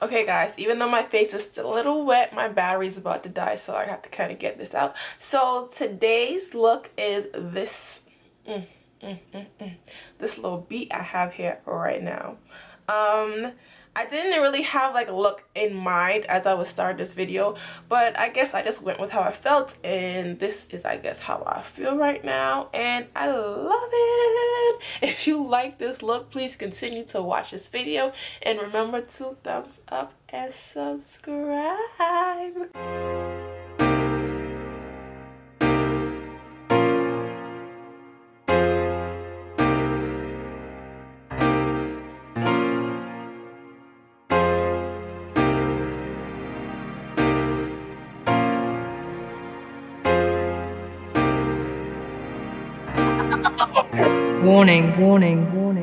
Okay guys, even though my face is still a little wet, my battery's about to die, so I have to kind of get this out. So today's look is this this little beat I have here right now. I didn't really have like a look in mind as I was starting this video, but I guess I just went with how I felt, and this is, I guess, how I feel right now, and I love it. If you like this look, please continue to watch this video, and remember to thumbs up and subscribe. Warning, warning, warning.